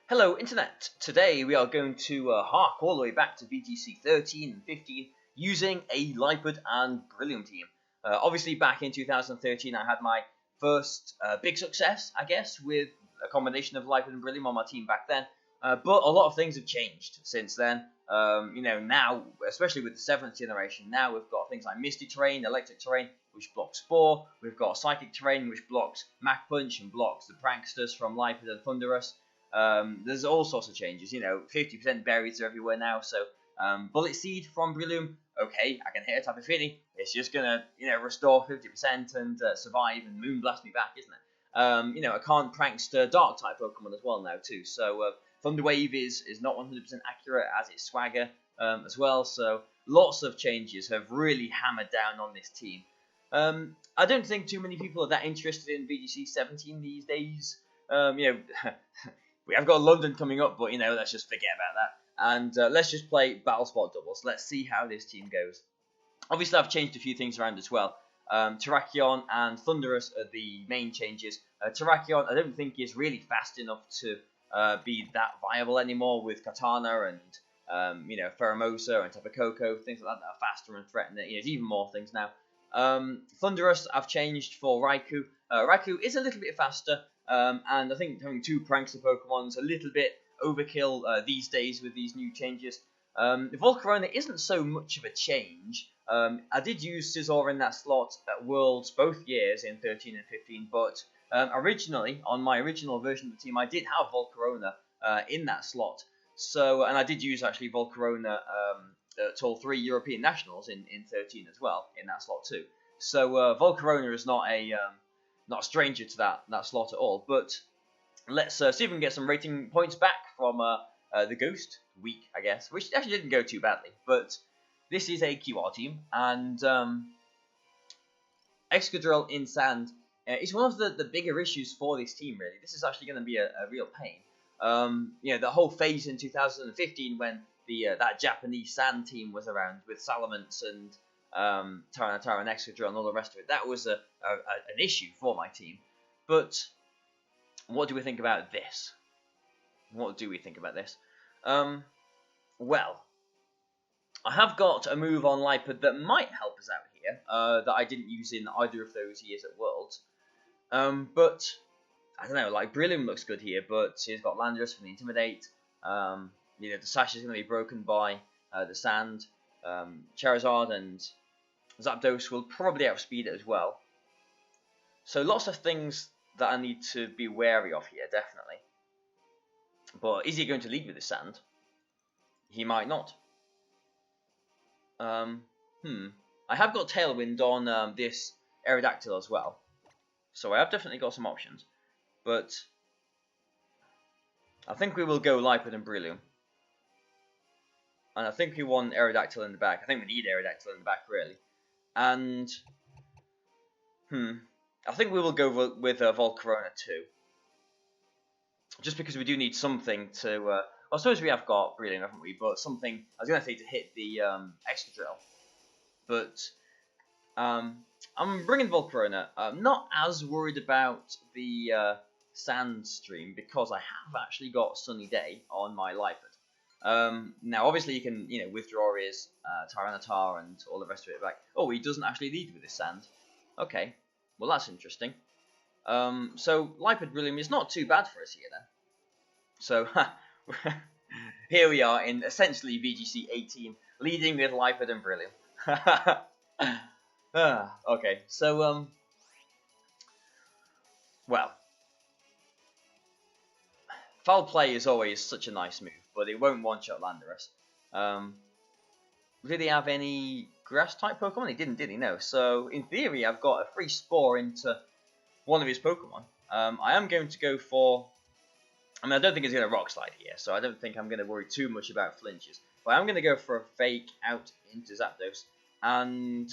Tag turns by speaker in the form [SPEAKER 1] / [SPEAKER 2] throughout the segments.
[SPEAKER 1] Hello Internet! Today we are going to hark all the way back to VGC 13 and 15 using a Lipid and Brillium team. Obviously back in 2013 I had my first big success, I guess, with a combination of Lipid and Brillium on my team back then. But a lot of things have changed since then. Now, especially with the 7th generation, now we've got things like Misty Terrain, Electric Terrain, which blocks Spore. We've got Psychic Terrain, which blocks Mach Punch and blocks the Pranksters from Lipid and Thunderous. There's all sorts of changes, 50% berries are everywhere now, so Bullet Seed from Brillium, okay, I can hit a type of feeling, it's just gonna, restore 50% and survive and Moonblast me back, isn't it? I can't Prankster Dark type Pokemon as well now too, so Thunder Wave is not 100% accurate, as is Swagger as well, so lots of changes have really hammered down on this team. I don't think too many people are that interested in VGC 17 these days. We have got London coming up, but, let's just forget about that. And let's just play Battle Spot Doubles. Let's see how this team goes. Obviously, I've changed a few things around as well. Terrakion and Thunderous are the main changes. Terrakion, I don't think is really fast enough to be that viable anymore with Katana and, Pheromosa and Tapu Koko, things like that are faster and threaten it. There's even more things now. Thunderous, I've changed for Raikou. Raikou is a little bit faster. And I think having two Prankster Pokemon's a little bit overkill these days with these new changes. Volcarona isn't so much of a change. I did use Scizor in that slot at Worlds both years in 13 and 15, but originally, on my original version of the team, I did have Volcarona in that slot. So, and I did use actually Volcarona at all 3 European Nationals in 13 as well, in that slot too. So Volcarona is not a stranger to that slot at all, but let's see if we can get some rating points back from the Ghost week, I guess, which actually didn't go too badly, but this is a QR team, and Excadrill in Sand is one of the bigger issues for this team, really. This is actually going to be a real pain. The whole phase in 2015 when that Japanese Sand team was around with Salamence and Tyranitar and Excadrill and all the rest of it, that was an issue for my team. But what do we think about this? Well, I have got a move on Lipid that might help us out here, that I didn't use in either of those years at Worlds. But, I don't know, like, Brillium looks good here, but he's got Landorus from the Intimidate. The Sash is going to be broken by the Sand. Charizard and Zapdos will probably outspeed it as well. So lots of things that I need to be wary of here, definitely. But is he going to lead with the Sand? He might not. I have got Tailwind on this Aerodactyl as well. So I have definitely got some options. But I think we will go Lipid and Brillium. And I think we want Aerodactyl in the back. I think we need Aerodactyl in the back, really. And, I think we will go with Volcarona too. Just because we do need something to... well, I suppose we have got Brillium, haven't we? But something, I was going to say, to hit the Excadrill. But I'm bringing Volcarona. I'm not as worried about the Sand stream because I have actually got Sunny Day on my Lipid. Now, obviously, you can, withdraw his Tyranitar and all the rest of it back. Oh, he doesn't actually lead with his Sand. Okay, well, that's interesting. So, Lipid Brillium is not too bad for us here, then. So, here we are in, essentially, VGC 18, leading with Lipid and Brillium. Okay, so, well, Foul Play is always such a nice move, but it won't one-shot Landorus. Did he have any Grass-type Pokemon? He didn't, did he? No. So, in theory, I've got a free Spore into one of his Pokemon. I am going to go for... I don't think he's going to Rock Slide here, so I don't think I'm going to worry too much about flinches. But I'm going to go for a Fake out into Zapdos. And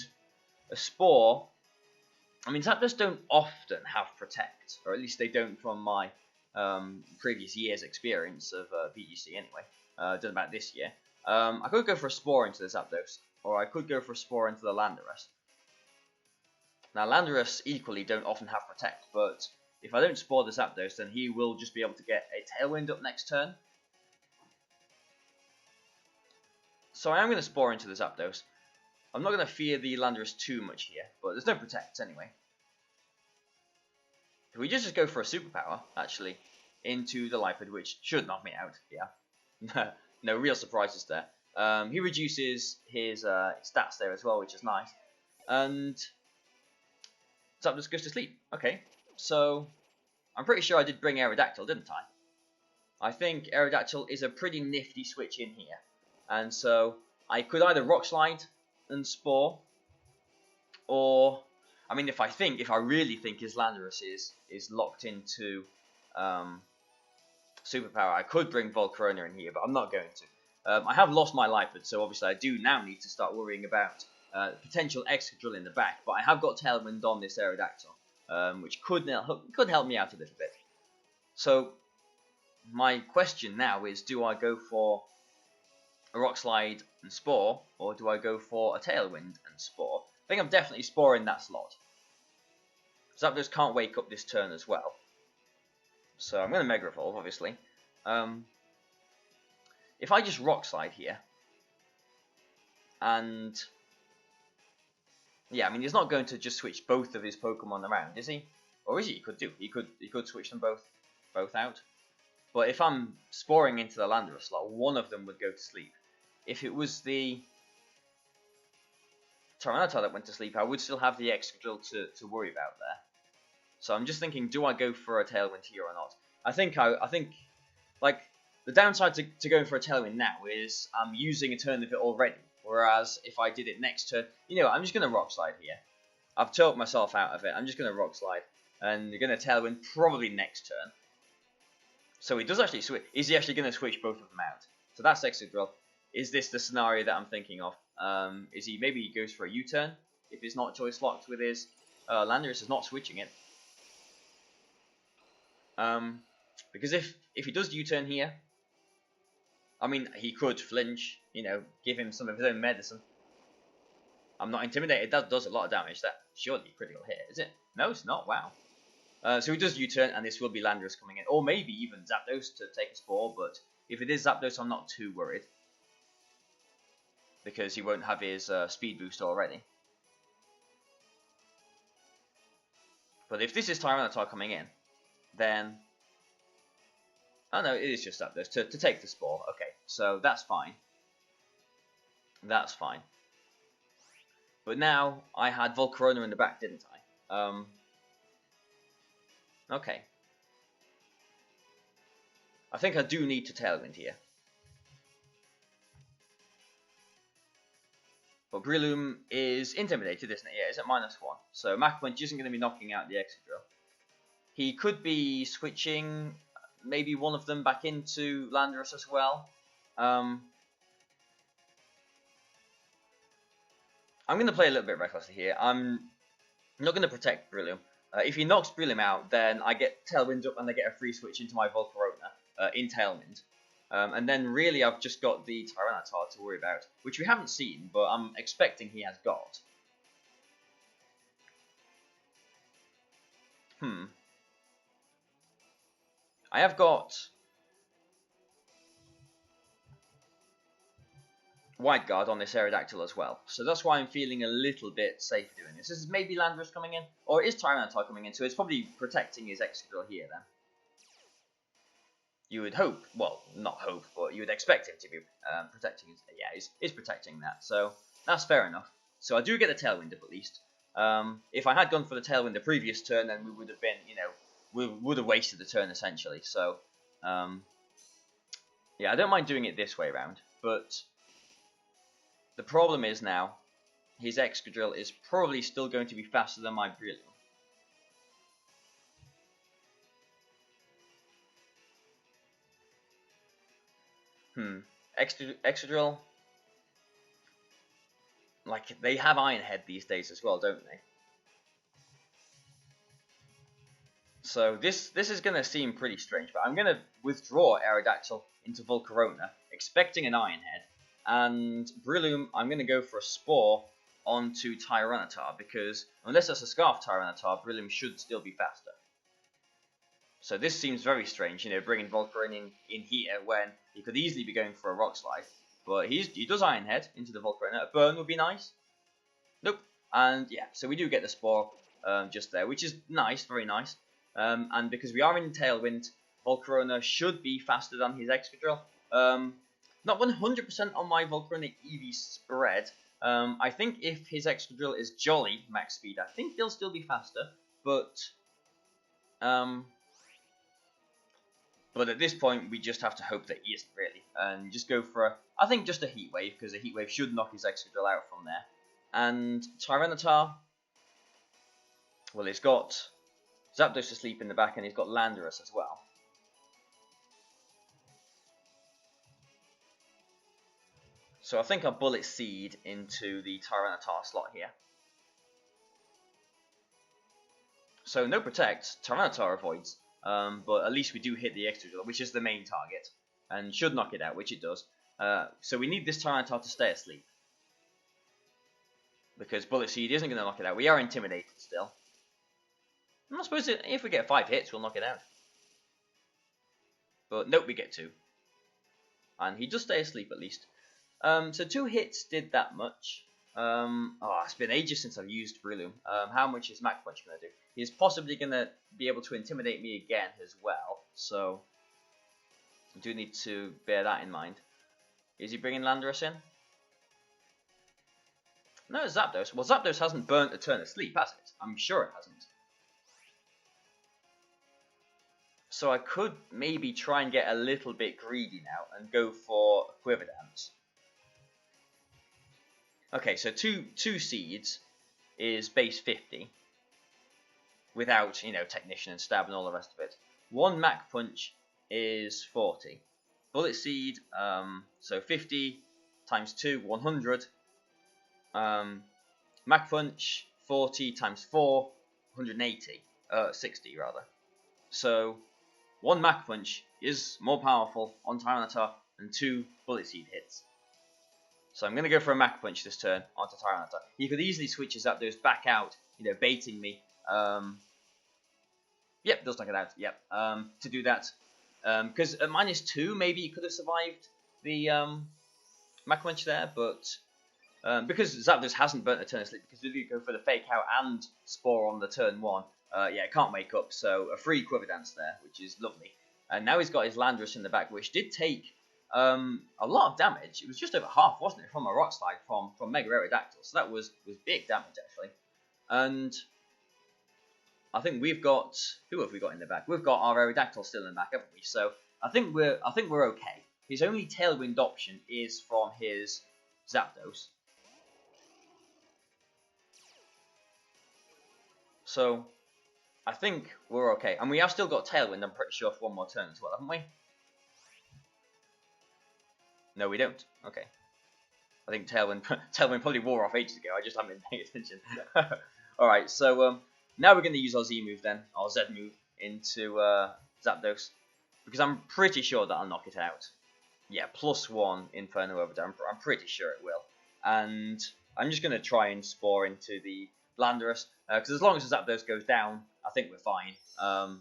[SPEAKER 1] a Spore... Zapdos don't often have Protect, or at least they don't from my previous year's experience of VGC anyway. Don't know about this year. I could go for a Spore into the Zapdos, or I could go for a Spore into the Landorus. Now, Landorus equally don't often have Protect, but if I don't Spore the Zapdos, then he will just be able to get a Tailwind up next turn. So I am going to Spore into the Zapdos. I'm not going to fear the Landorus too much here, but there's no Protect anyway. If we just go for a Superpower, actually, into the Lipid, which should knock me out, yeah. No real surprises there. He reduces his stats there as well, which is nice. And Zapdos goes to sleep. Okay, so I'm pretty sure I did bring Aerodactyl, didn't I? I think Aerodactyl is a pretty nifty switch in here. And so I could either Rock Slide and Spore, or, I mean, if I really think his Landorus is locked into Superpower, I could bring Volcarona in here, but I'm not going to. I have lost my Lipid, so obviously I do now need to start worrying about potential Excadrill in the back, but I have got Tailwind on this Aerodactyl, which could help me out a little bit. So my question now is, do I go for a Rock Slide and Spore, or do I go for a Tailwind and Spore? I think I'm definitely Sporing that slot. Zapdos can't wake up this turn as well. So I'm going to Mega Evolve, obviously. If I just Rock Slide here, and yeah, I mean, he's not going to just switch both of his Pokemon around, is he? Or is he? He could do. He could switch them both out. But if I'm Sporing into the Landorus slot, one of them would go to sleep. If it was the Tyranitar that went to sleep, I would still have the Excadrill to worry about there. So I'm just thinking, do I go for a Tailwind here or not? I think like the downside to going for a Tailwind now is I'm using a turn of it already. Whereas if I did it next turn, you know, I'm just going to Rock Slide here. I've talked myself out of it. I'm just going to Rock Slide, and you're going to Tailwind probably next turn. So he does actually switch. Is he actually going to switch both of them out? So that's Excadrill. Is this the scenario that I'm thinking of? Maybe he goes for a U-turn if it's not choice locked with his Landorus is not switching it. Because if he does U-turn here, I mean, he could flinch, you know, give him some of his own medicine. I'm not intimidated. That does a lot of damage. That surely a critical hit, is it? No, it's not. Wow. So he does U-turn, and this will be Landorus coming in, or maybe even Zapdos to take a Spore. But if it is Zapdos, I'm not too worried, because he won't have his speed boost already. But if this is Tyranitar coming in, then oh no, it is just Zapdos to take the Spore. Okay, so that's fine. That's fine. But now I had Volcarona in the back, didn't I? Okay. I think I do need to Tailwind here. But Breloom is intimidated, isn't it? Yeah, it's at -1. So Mach Punch isn't going to be knocking out the Excadrill. He could be switching maybe one of them back into Landorus as well. I'm going to play a little bit recklessly here. I'm not going to protect Breloom. If he knocks Breloom out, then I get Tailwind up and I get a free switch into my Volcarona in Tailwind. And then really I've just got the Tyranitar to worry about, which we haven't seen, but I'm expecting he has got. I have got Wide Guard on this Aerodactyl as well, so that's why I'm feeling a little bit safe doing this. This is maybe Landorus coming in, or it is Tyranitar coming in, so it's probably protecting his Excadrill here then. You would hope, well, not hope, but you would expect him to be protecting his, yeah, he's protecting that, so that's fair enough. So I do get the Tailwind up at least. If I had gone for the Tailwind the previous turn, then we would have been, you know, we would have wasted the turn essentially. So, yeah, I don't mind doing it this way around, but the problem is now his Excadrill is probably still going to be faster than my Breloom. Excadrill, like, they have Iron Head these days as well, don't they? So this is going to seem pretty strange, but I'm going to withdraw Aerodactyl into Volcarona, expecting an Iron Head, and Breloom, I'm going to go for a Spore onto Tyranitar, because unless it's a Scarf Tyranitar, Breloom should still be faster. So this seems very strange, you know, bringing Volcarona in here when he could easily be going for a Rock Slide. But he does Iron Head into the Volcarona. A burn would be nice. Nope. And yeah, so we do get the Spore just there, which is nice, very nice. And because we are in Tailwind, Volcarona should be faster than his Excadrill. Not 100% on my Volcarona EV spread. I think if his Excadrill is Jolly max speed, I think he'll still be faster. But at this point, we just have to hope that he isn't really. And just go for, I think, just a Heat Wave, because a Heat Wave should knock his Excadrill out from there. And Tyranitar, well, he's got Zapdos asleep in the back, and he's got Landorus as well. So I think I'll Bullet Seed into the Tyranitar slot here. So no Protect, Tyranitar avoids, but at least we do hit the Excadrill, which is the main target, and should knock it out, which it does. So we need this Tyranitar to stay asleep, because Bullet Seed isn't going to knock it out. We are intimidated still. I suppose if we get 5 hits, we'll knock it out. But nope, we get 2. And he does stay asleep at least. So 2 hits did that much. It's been ages since I've used Breloom. How much is Mach Punch going to do? He's possibly going to be able to intimidate me again as well. So I do need to bear that in mind. Is he bringing Landorus in? No, it's Zapdos. Well, Zapdos hasn't burnt a turn of sleep, has it? I'm sure it hasn't. So I could maybe try and get a little bit greedy now and go for a Quiver Dance. Okay, so two seeds is base 50 without, you know, Technician and Stab and all the rest of it. 1 Mach Punch is 40. Bullet Seed, so 50 times 2, 100. Mach Punch, 40 times 4, 180. 60 rather. So 1 Mach Punch is more powerful on Tyranitar than 2 Bullet Seed hits. So I'm going to go for a Mach Punch this turn onto Tyranitar. He could easily switch his Zapdos back out, you know, baiting me. Yep, does knock it out. Yep. To do that, because at -2, maybe he could have survived the Mach Punch there, but because Zapdos hasn't burnt a turn of sleep, because we do go for the Fake Out and Spore on the turn 1, yeah, can't wake up. So a free Quiver Dance there, which is lovely. And now he's got his Landorus in the back, which did take a lot of damage. It was just over half, wasn't it, from a Rock Slide from Mega Aerodactyl. So that was big damage actually. And I think we've got, who have we got in the back? We've got our Aerodactyl still in the back, haven't we? So I think we're okay. His only Tailwind option is from his Zapdos. So I think we're okay. And we have still got Tailwind, I'm pretty sure, for 1 more turn as well, haven't we? No, we don't. Okay. I think Tailwind probably wore off ages ago. I just haven't been paying attention. Alright, so now we're going to use our Z move then, our Z move, into Zapdos. Because I'm pretty sure that'll knock it out. Yeah, +1 Inferno Overdrive. I'm pretty sure it will. And I'm just going to try and Spore into the Landorus. Because as long as Zapdos goes down, I think we're fine.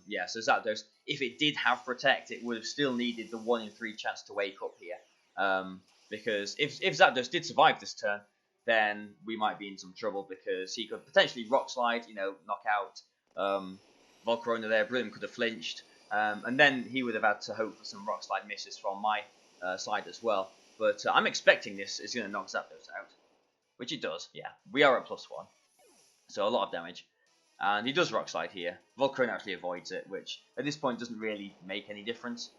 [SPEAKER 1] Yeah, so Zapdos, if it did have Protect, it would have still needed the 1 in 3 chance to wake up here. Because if Zapdos did survive this turn, then we might be in some trouble, because he could potentially Rock Slide, you know, knock out Volcarona there. Breloom could have flinched, and then he would have had to hope for some Rock Slide misses from my side as well. But I'm expecting this is going to knock Zapdos out, which it does. Yeah, we are at +1, so a lot of damage. And he does Rock Slide here. Volcarona actually avoids it, which at this point doesn't really make any difference.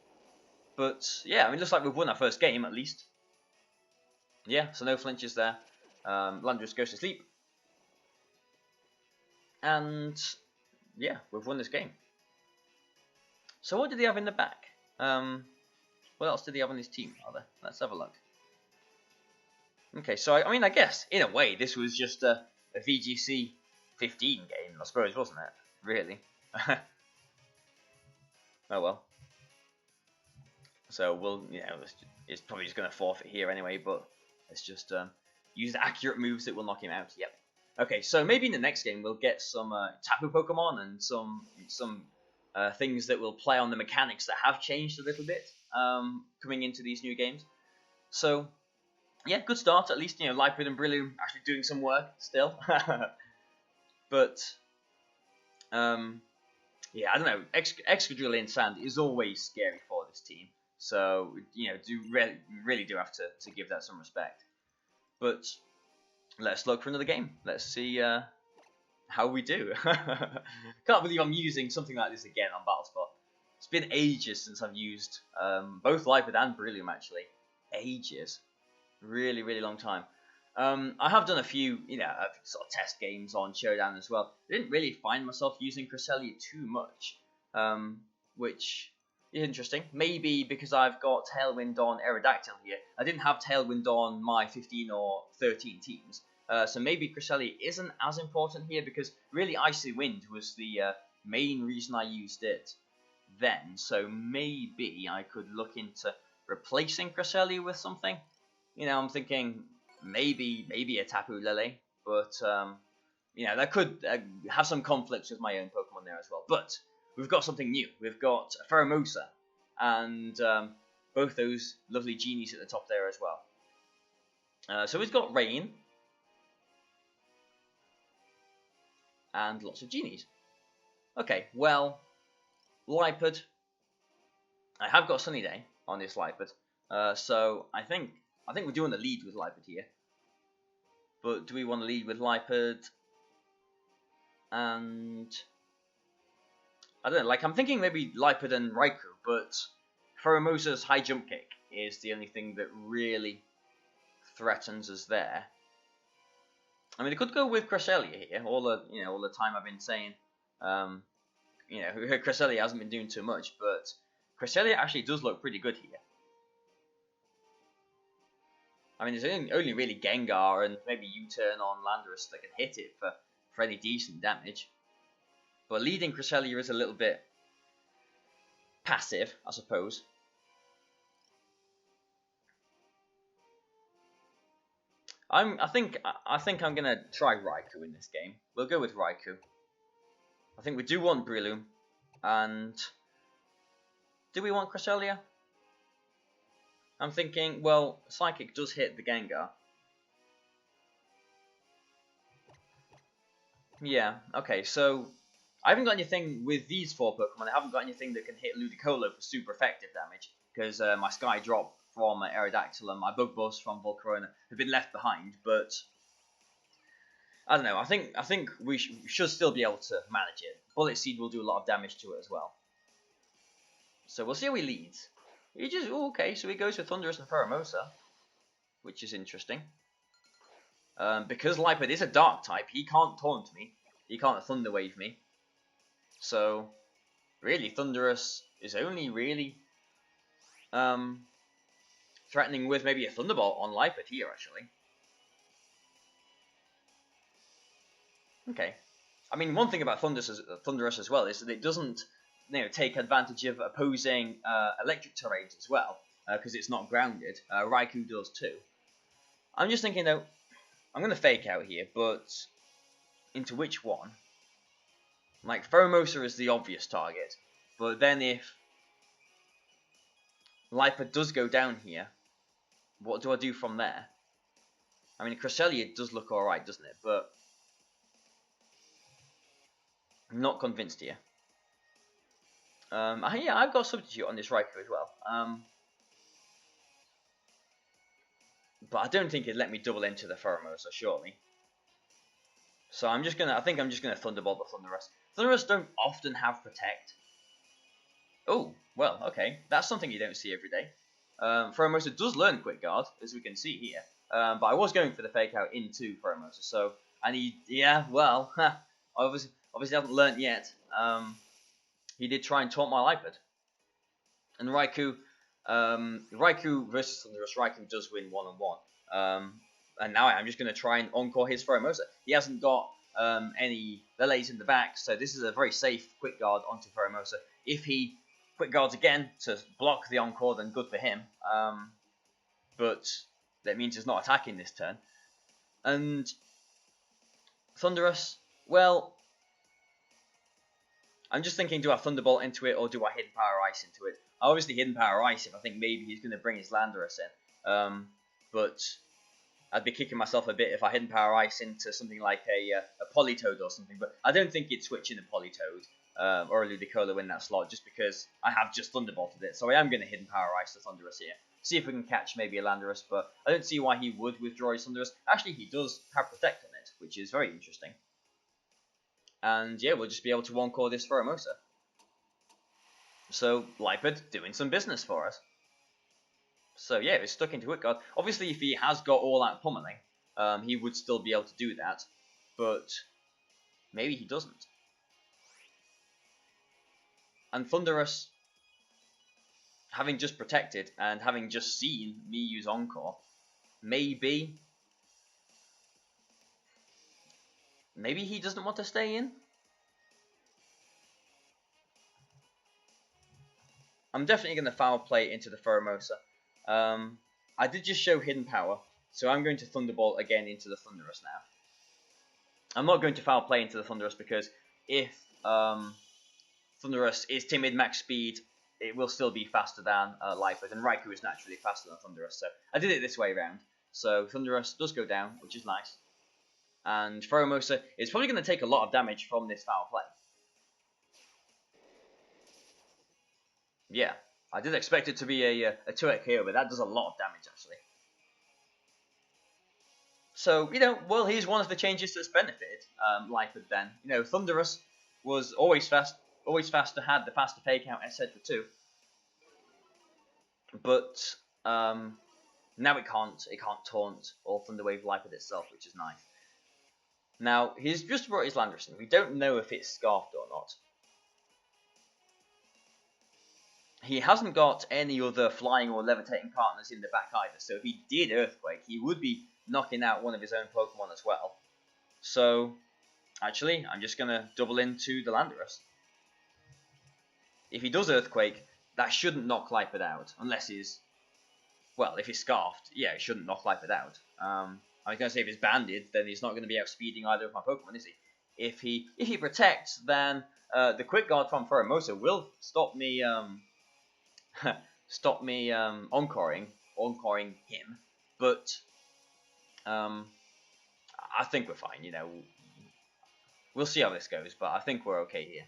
[SPEAKER 1] But yeah, I mean, looks like we've won our first game at least. Yeah, so no flinches there. Landorus goes to sleep. And yeah, we've won this game. So what did he have in the back? What else did he have on his team, rather? Let's have a look. Okay, so I mean, I guess, in a way, this was just a VGC 15 game, I suppose, wasn't it? Really. Oh well. So we'll, you know, it's probably just going to forfeit here anyway, but let's just use the accurate moves that will knock him out. Yep. Okay, so maybe in the next game we'll get some Tapu Pokemon and some things that will play on the mechanics that have changed a little bit coming into these new games. So, yeah, good start. At least, Lipid and Brillium actually doing some work still. But, yeah, I don't know. Excadrill in Sand is always scary for this team. So, really do have to give that some respect. But let's look for another game. Let's see how we do. Can't believe I'm using something like this again on BattleSpot. It's been ages since I've used both Lipid and Brillium, actually. Ages. Really, really long time. I have done a few, sort of test games on Showdown as well. I didn't really find myself using Cresselia too much, which is interesting. Maybe because I've got Tailwind on Aerodactyl here. I didn't have Tailwind on my 15 or 13 teams. So maybe Cresselia isn't as important here, because really Icy Wind was the main reason I used it then. So maybe I could look into replacing Cresselia with something. I'm thinking maybe a Tapu Lele, but that could have some conflicts with my own Pokemon there as well. But we've got something new. We've got Pheromosa, and both those lovely genies at the top there as well. So we've got Rain, and lots of genies. Okay, well, Lipid. I have got Sunny Day on this Lipid, so I think we do want to lead with Lipid here. But do we want to lead with Lipid? And I don't know. Like, I'm thinking maybe Lipid and Raikou, but Pheromosa's high jump kick is the only thing that really threatens us there. I mean, I could go with Cresselia here. All the time I've been saying, Cresselia hasn't been doing too much, but Cresselia actually does look pretty good here. I mean, there's only really Gengar and maybe U-Turn on Landorus that can hit it for any decent damage. But leading Cresselia is a little bit passive, I suppose. I think I'm gonna try Raikou in this game. We'll go with Raikou. I think we do want Breloom, and do we want Cresselia? I'm thinking, well, Psychic does hit the Gengar. Yeah, okay, so I haven't got anything with these 4 Pokemon. I haven't got anything that can hit Ludicolo for super effective damage, because my Sky Drop from Aerodactyl and my Bug Buzz from Volcarona have been left behind, but I don't know. I think we should still be able to manage it. Bullet Seed will do a lot of damage to it as well. So we'll see how he leads. He just okay. So he goes with Thundurus and Pheromosa, which is interesting. Because Lipid is a Dark type, he can't taunt me. He can't Thunder Wave me. So really, Thundurus is only really threatening with maybe a Thunderbolt on Lipid here, actually. Okay. I mean, one thing about Thundurus as well is that it doesn't take advantage of opposing electric terrains as well, because it's not grounded. Raikou does too. I'm just thinking, though, I'm going to fake out here, but into which one? Like, Pheromosa is the obvious target, but then if Lipid does go down here, what do I do from there? I mean, Cresselia does look alright, doesn't it? But I'm not convinced here. Yeah, I've got a substitute on this Raikou as well. But I don't think it'd let me double into the Pheromosa, surely. So I think I'm just gonna Thunderbolt the Thundurus. Thundurus don't often have Protect. Oh, well, okay. That's something you don't see every day. Pheromosa does learn Quick Guard, as we can see here. But I was going for the Fake Out into Pheromosa, so obviously hasn't learnt yet. He did try and taunt my Lipid. And Raikou versus Thundurus, Raikou does win 1-on-1. And now I'm just going to try and Encore his Pheromosa. He hasn't got any Lele's in the back, so this is a very safe Quick Guard onto Pheromosa. If he Quick Guards again to block the Encore, then good for him. But that means he's not attacking this turn. And Thundurus, well, I'm just thinking, do I Thunderbolt into it or do I Hidden Power Ice into it? I obviously Hidden Power Ice if I think maybe he's going to bring his Landorus in. But I'd be kicking myself a bit if I Hidden Power Ice into something like a Politoed or something. But I don't think he'd switch in a Politoed or a Ludicolo in that slot just because I have just Thunderbolted it. So I am going to Hidden Power Ice the Thundurus here. See if we can catch maybe a Landorus, but I don't see why he would withdraw his Thundurus. Actually, he does have Protect on it, which is very interesting. And yeah, we'll just be able to one-core this Pheromosa. So, Lipard doing some business for us. So yeah, it's stuck into Quick Guard. Obviously, if he has got all-out pummeling, he would still be able to do that. But maybe he doesn't. And Thundurus, having just protected and having just seen me use Encore, maybe he doesn't want to stay in? I'm definitely going to foul play into the Pheromosa. I did just show Hidden Power, so I'm going to Thunderbolt again into the Thundurus now. I'm not going to foul play into the Thundurus because if Thundurus is timid max speed, it will still be faster than Lipard, and Raikou is naturally faster than Thundurus, so I did it this way around. So Thundurus does go down, which is nice. And Pheromosa is probably going to take a lot of damage from this foul play. Yeah, I did expect it to be a 2-hit KO, but that does a lot of damage, actually. So, well, here's one of the changes that's benefited Lipard then. Thundurus was always faster, had the faster pay count, etc. too. But now it can't taunt or Thunderwave Lipard itself, which is nice. Now, he's just brought his Landorus in. We don't know if it's Scarfed or not. He hasn't got any other flying or levitating partners in the back either, so if he did Earthquake, he would be knocking out one of his own Pokemon as well. So, actually, I'm just going to double into the Landorus. If he does Earthquake, that shouldn't knock Lipard out, unless he's... Well, if he's Scarfed, yeah, it shouldn't knock Lipard out. I was going to say if he's Banded, then he's not going to be outspeeding either of my Pokemon, is he? If he protects, then the Quick Guard from Pheromosa will stop me encoring him, but I think we're fine. We'll see how this goes, but I think we're okay here.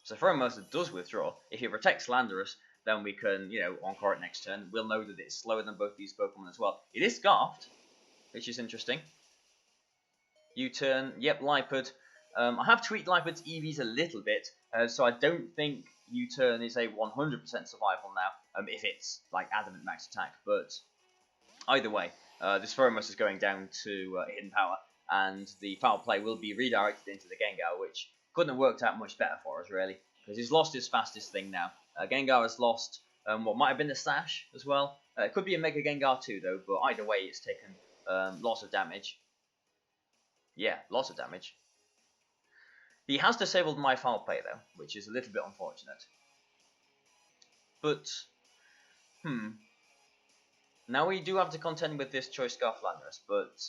[SPEAKER 1] So Pheromosa does withdraw. If he protects Landorus, then we can encore it next turn. We'll know that it's slower than both these Pokemon as well. It is Scarfed, which is interesting. U-turn, yep, Lipard. I have tweaked Lipard's EVs a little bit, so I don't think U-turn is a 100% survival now, if it's like adamant max attack. But either way, this Pheromosa is going down to Hidden Power, and the foul play will be redirected into the Gengar, which couldn't have worked out much better for us, really, because he's lost his fastest thing now. Gengar has lost what might have been the Sash as well. It could be a Mega Gengar too, though, but either way, it's taken lots of damage. Yeah, lots of damage. He has disabled my foul play, though, which is a little bit unfortunate. But, now we do have to contend with this Choice Scarf Landorus, but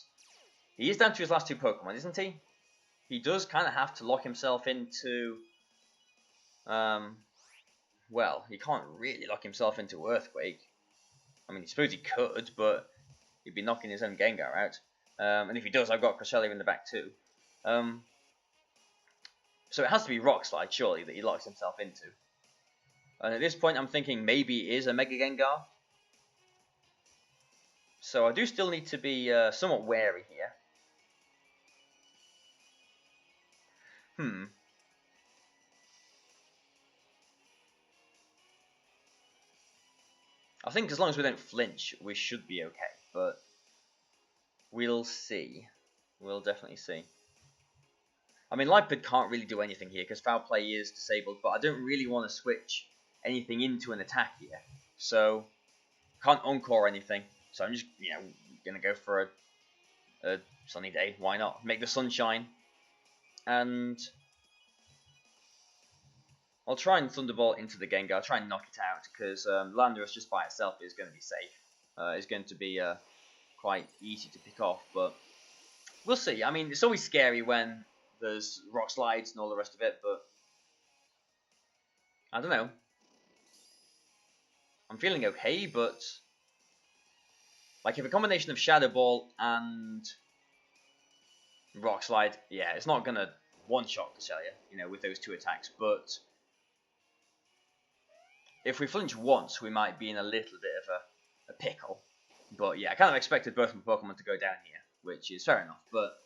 [SPEAKER 1] he is down to his last two Pokemon, isn't he? He does kind of have to lock himself into... well, he can't really lock himself into Earthquake. I mean, I suppose he could, but he'd be knocking his own Gengar out. And if he does, I've got Cresselia in the back too. So it has to be Rock Slide, surely, that he locks himself into. And at this point, I'm thinking maybe it is a Mega Gengar. So I do still need to be somewhat wary here. I think as long as we don't flinch, we should be okay. But we'll see. We'll definitely see. I mean, Lipard can't really do anything here because Foul Play is disabled, but I don't really want to switch anything into an attack here. So, can't Encore anything. So I'm just, going to go for a sunny day. Why not? Make the sun shine. And I'll try and Thunderbolt into the Gengar. I'll try and knock it out because Landorus just by itself is going to be safe. It's going to be quite easy to pick off, but we'll see. I mean, it's always scary when there's rock slides and all the rest of it, but I don't know. I'm feeling okay, but like if a combination of Shadow Ball and Rock Slide, yeah, it's not gonna one-shot Cresselia, you know, with those two attacks. But if we flinch once, we might be in a little bit of a pickle. But yeah, I kind of expected both my Pokemon to go down here, which is fair enough. But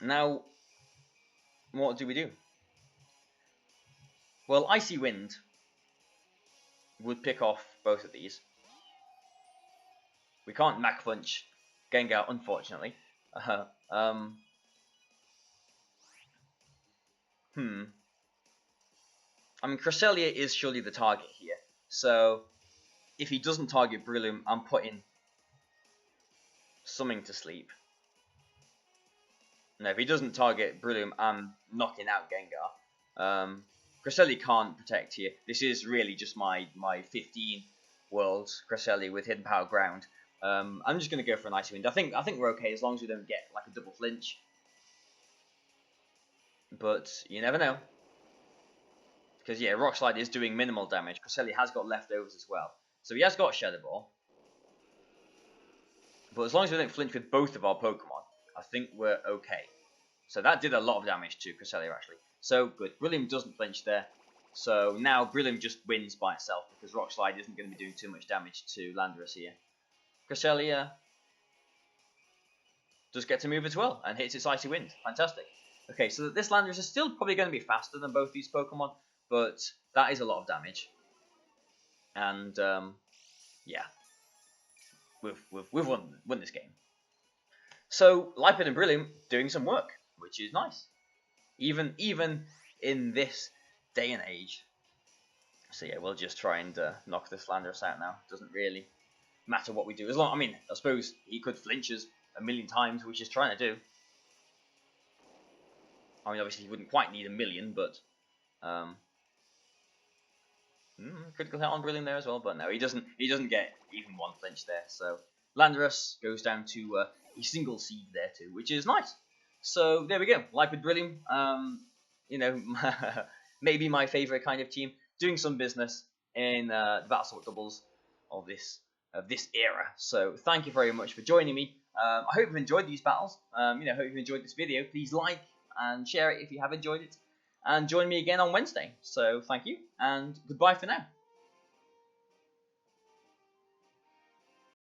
[SPEAKER 1] now what do we do? Well, Icy Wind would pick off both of these. We can't Mach Punch Gengar, unfortunately. I mean, Cresselia is surely the target here. So, if he doesn't target Breloom, I'm putting something to sleep. No, if he doesn't target Breloom, I'm knocking out Gengar. Cresselia can't protect here. This is really just my 15 Worlds Cresselia with Hidden Power Ground. I'm just going to go for an Icy Wind. I think we're okay as long as we don't get like a double flinch. But you never know. Because yeah, Rock Slide is doing minimal damage. Cresselia has got leftovers as well. So he has got Shadow Ball. But as long as we don't flinch with both of our Pokemon, I think we're okay. So that did a lot of damage to Cresselia actually. So good. Brillium doesn't flinch there. So now Brillium just wins by itself because Rock Slide isn't going to be doing too much damage to Landorus here. Cresselia does get to move as well and hits its Icy Wind. Fantastic. Okay, so this Landorus is still probably going to be faster than both these Pokemon, but that is a lot of damage. And yeah, we've won this game. So Lipid and Brillium doing some work, which is nice. Even in this day and age. So yeah, we'll just try and knock this Landorus out now. Doesn't really matter what we do. As long, I mean, I suppose he could flinch us a million times, which he's trying to do. I mean, obviously he wouldn't quite need a million, but critical hit on Brillium there as well. But no, he doesn't get even one flinch there. So Landorus goes down to a single seed there too, which is nice. So there we go, Lipid Brillium. You know, maybe my favorite kind of team, doing some business in the Battle Sort doubles of this era. So thank you very much for joining me. I hope you've enjoyed these battles. You know, hope you've enjoyed this video. Please like and share it if you have enjoyed it, and join me again on Wednesday. So thank you and goodbye for now.